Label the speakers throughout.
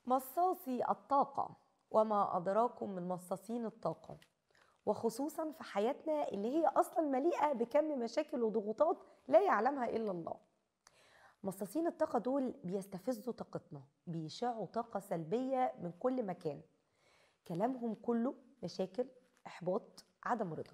Speaker 1: مصاصي الطاقة، وما أدراكم من مصاصين الطاقة، وخصوصا في حياتنا اللي هي أصلا مليئة بكم مشاكل وضغوطات لا يعلمها إلا الله. مصاصين الطاقة دول بيستفزوا طاقتنا، بيشعوا طاقة سلبية من كل مكان. كلامهم كله مشاكل، إحباط، عدم رضا.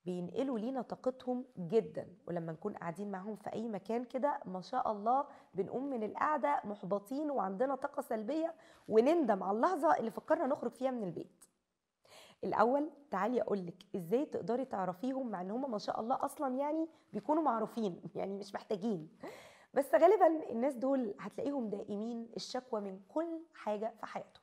Speaker 1: بينقلوا لينا طاقتهم جدا، ولما نكون قاعدين معاهم في اي مكان كده ما شاء الله بنقوم من القعده محبطين وعندنا طاقه سلبيه، ونندم على اللحظه اللي فكرنا نخرج فيها من البيت. الاول تعالي اقولك ازاي تقدري تعرفيهم، مع ان هم ما شاء الله اصلا يعني بيكونوا معروفين يعني مش محتاجين. بس غالبا الناس دول هتلاقيهم دائمين الشكوى من كل حاجه في حياتهم.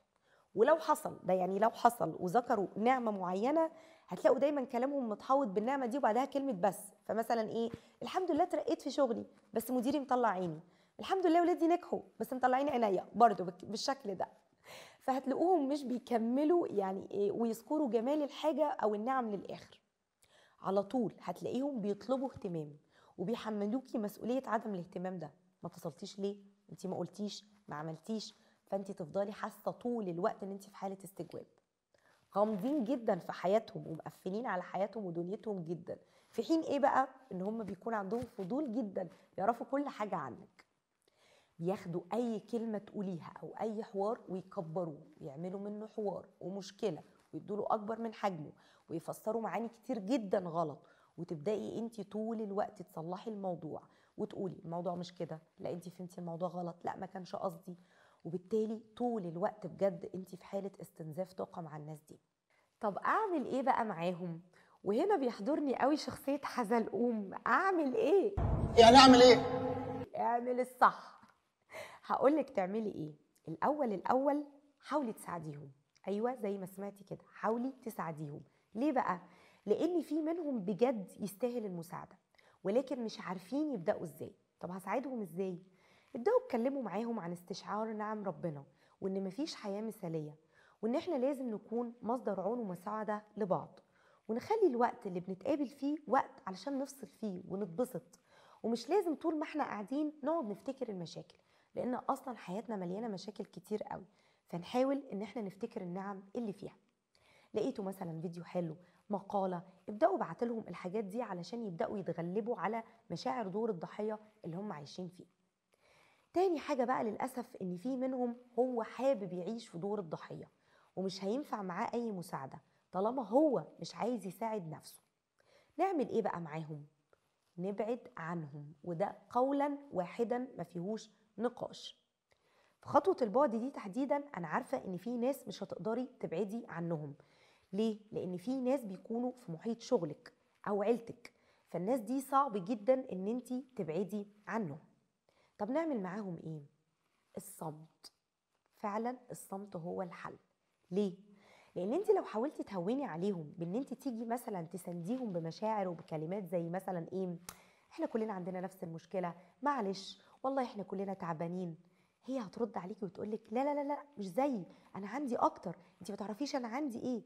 Speaker 1: ولو حصل ده، يعني لو حصل وذكروا نعمة معينة، هتلاقوا دايما كلامهم متحوط بالنعمة دي وبعدها كلمة بس. فمثلا ايه؟ الحمد لله اترقيت في شغلي بس مديري مطلع عيني. الحمد لله ولادي نجحوا بس مطلعين عينيا برضو بالشكل ده. فهتلاقوهم مش بيكملوا يعني إيه ويذكروا جمال الحاجة او النعم للآخر. على طول هتلاقيهم بيطلبوا اهتمام وبيحملوكي مسؤولية عدم الاهتمام ده. ما اتصلتيش ليه؟ انت ما قلتيش، ما عملتيش. فانت تفضلي حاسة طول الوقت ان انت في حالة استجواب. غامضين جدا في حياتهم ومقفلين على حياتهم ودنيتهم جدا، في حين ايه بقى؟ ان هم بيكون عندهم فضول جدا يعرفوا كل حاجة عنك. بياخدوا اي كلمة تقوليها او اي حوار ويكبروه ويعملوا منه حوار ومشكلة ويدوله اكبر من حجمه، ويفسروا معاني كتير جدا غلط. وتبدأي انت طول الوقت تصلحي الموضوع وتقولي الموضوع مش كده، لا انت فهمتي الموضوع غلط، لا ما كانش قصدي. وبالتالي طول الوقت بجد انت في حالة استنزاف طاقة مع الناس دي. طب اعمل ايه بقى معاهم؟ وهنا بيحضرني قوي شخصية حزلقوم. اعمل ايه؟
Speaker 2: يعني اعمل ايه؟
Speaker 1: اعمل الصح. هقولك تعملي ايه. الاول حاولي تساعديهم. ايوه زي ما سمعتي كده، حاولي تساعديهم. ليه بقى؟ لان في منهم بجد يستاهل المساعده، ولكن مش عارفين يبداوا ازاي. طب هساعدهم ازاي؟ ابداوا اتكلموا معاهم عن استشعار نعم ربنا، وان مفيش حياه مثاليه، وان احنا لازم نكون مصدر عون ومساعده لبعض. ونخلي الوقت اللي بنتقابل فيه وقت علشان نفصل فيه ونتبسط. ومش لازم طول ما احنا قاعدين نقعد نفتكر المشاكل، لان اصلا حياتنا مليانه مشاكل كتير قوي. فنحاول ان احنا نفتكر النعم اللي فيها. لقيتوا مثلا فيديو حلو، مقاله، ابداوا ابعتلهم الحاجات دي علشان يبداوا يتغلبوا على مشاعر دور الضحيه اللي هم عايشين فيه. تاني حاجه بقى، للاسف ان في منهم هو حابب يعيش في دور الضحيه، ومش هينفع معاه اي مساعده طالما هو مش عايز يساعد نفسه. نعمل ايه بقى معاهم؟ نبعد عنهم، وده قولا واحدا ما فيهوش نقاش. في خطوة البعد دي تحديدا أنا عارفة إن في ناس مش هتقدري تبعدي عنهم. ليه؟ لأن في ناس بيكونوا في محيط شغلك أو عيلتك، فالناس دي صعب جدا إن انتي تبعدي عنهم. طب نعمل معاهم إيه؟ الصمت. فعلا الصمت هو الحل. ليه؟ لان انت لو حاولتي تهوني عليهم بان انت تيجي مثلا تسنديهم بمشاعر وبكلمات زي مثلا ايه، احنا كلنا عندنا نفس المشكله، معلش والله احنا كلنا تعبانين، هي هترد عليكي وتقولك لا لا لا لا مش زيي، انا عندي اكتر، انت ما تعرفيش انا عندي ايه.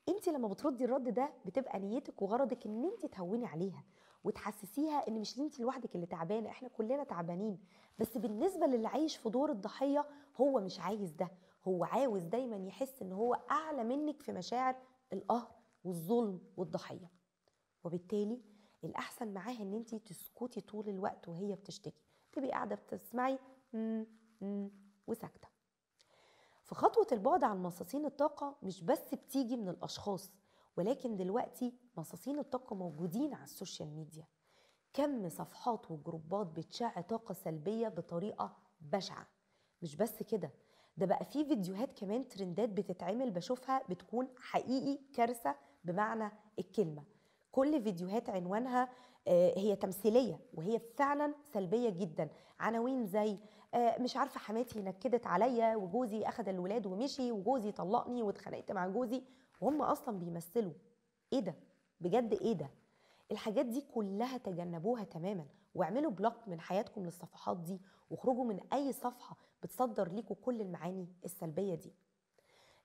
Speaker 1: انت لما بتردي الرد ده بتبقى نيتك وغرضك ان انت تهوني عليها وتحسسيها ان مش انت لوحدك اللي تعبانه، احنا كلنا تعبانين. بس بالنسبه للي عايش في دور الضحيه، هو مش عايز ده. هو عاوز دايما يحس ان هو اعلى منك في مشاعر القهر والظلم والضحيه. وبالتالي الاحسن معاها ان انت تسكتي طول الوقت وهي بتشتكي، تبقي قاعده بتسمعي مم، وساكته. في خطوه البعد عن مصاصين الطاقه مش بس بتيجي من الاشخاص، ولكن دلوقتي مصاصين الطاقه موجودين على السوشيال ميديا. كم صفحات وجروبات بتشع طاقه سلبيه بطريقه بشعه. مش بس كده، ده بقى في فيديوهات كمان ترندات بتتعمل بشوفها بتكون حقيقي كارثة بمعنى الكلمة. كل فيديوهات عنوانها هي تمثيلية وهي فعلا سلبية جدا. عناوين زي مش عارفة حماتي نكدت عليا، وجوزي أخد الولاد ومشي، وجوزي طلقني، واتخانقت مع جوزي، وهم أصلا بيمثلوا. ايه ده؟ بجد ايه ده؟ الحاجات دي كلها تجنبوها تماما، واعملوا بلوك من حياتكم للصفحات دي، واخرجوا من اي صفحة بتصدر ليكوا كل المعاني السلبية دي.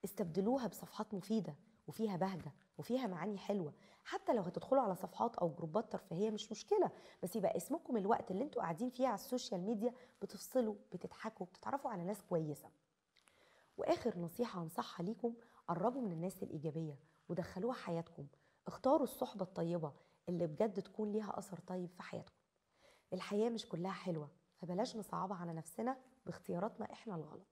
Speaker 1: استبدلوها بصفحات مفيدة وفيها بهجة وفيها معاني حلوة. حتى لو هتدخلوا على صفحات او جروبات ترفيهية مش مشكلة، بس يبقى اسمكم الوقت اللي انتوا قاعدين فيه على السوشيال ميديا بتفصلوا، بتضحكوا، بتتعرفوا على ناس كويسة. واخر نصيحة هنصحها ليكم: قربوا من الناس الايجابية ودخلوها حياتكم. اختاروا الصحبة الطيبة اللي بجد تكون ليها اثر طيب في حياتكم. الحياة مش كلها حلوة، فبلاش نصعبها على نفسنا باختياراتنا احنا الغلط.